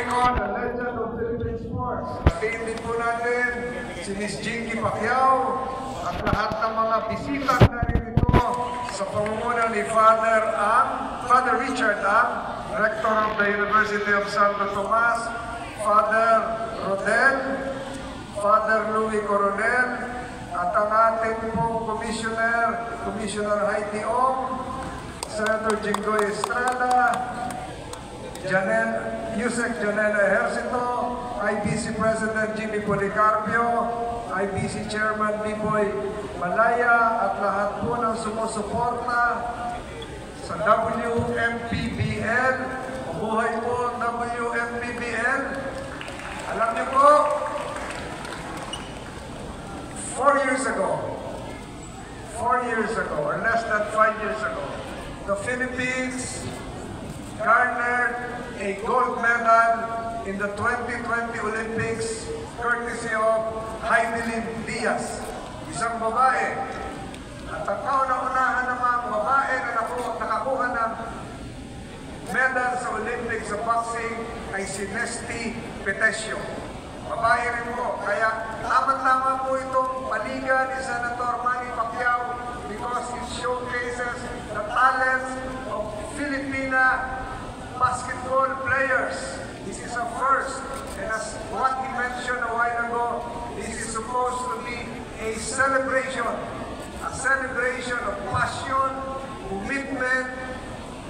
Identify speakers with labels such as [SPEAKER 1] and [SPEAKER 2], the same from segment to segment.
[SPEAKER 1] icon, a legend of Philippine sports. Patiin din po natin si Miss Jinky Pacquiao at lahat ng mga bisitang naririto sa pamumuno ni Father Richard Ang, Rector of the University of Santo Tomas, Father Rodel, Father Louis Coronel, at ang ating pong Commissioner Heidi Ong, Senator Jinggoy Estrada, Yusek Janela Ejercito, IBC President Jimmy Policarpio, IBC Chairman Biboy Malaya, at lahat po ng sumusuporta sa WMPBL. Mabuhay po ang WMPBL. Alam niyo po, 4 years ago, or less than 5 years ago, the Philippines garnered a gold medal in the 2020 Olympics courtesy of Heidelin Diaz, isang babae. At ang kauna-unahan ng mga babae na nakakuha ng medal sa Olympics sa boxing ay si Nesty Petesio. Babae rin po. Kaya tama-tama po itong paligan ni Senator Manny Pacquiao because it showcases the talents of Filipina basketball players. This is a first, and as what he mentioned a while ago, this is supposed to be a celebration of passion, commitment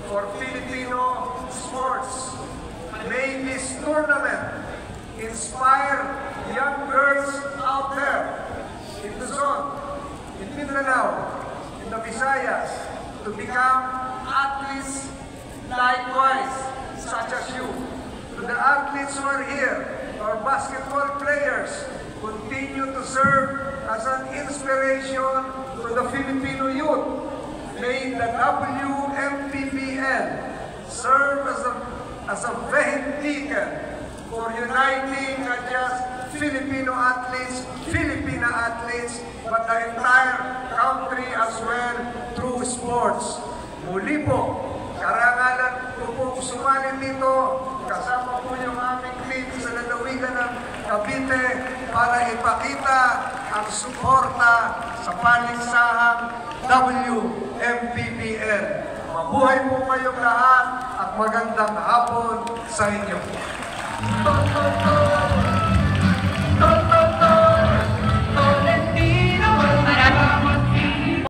[SPEAKER 1] for Filipino sports. May this tournament inspire young girls out there in Luzon, in Mindanao, in the Visayas, to become athletes likewise, such as you. To the athletes who are here, our basketball players, continue to serve as an inspiration to the Filipino youth. May the WMPBL serve as a vehicle for uniting not just Filipina athletes, but the entire country as well through sports. Muli po, karangalan ko po sumali dito, kasama po yung aming team sa lalawigan ng Cavite para ipakita ang suporta sa paligsahang WMPBL. Mabuhay po kayong lahat at magandang hapon sa inyo.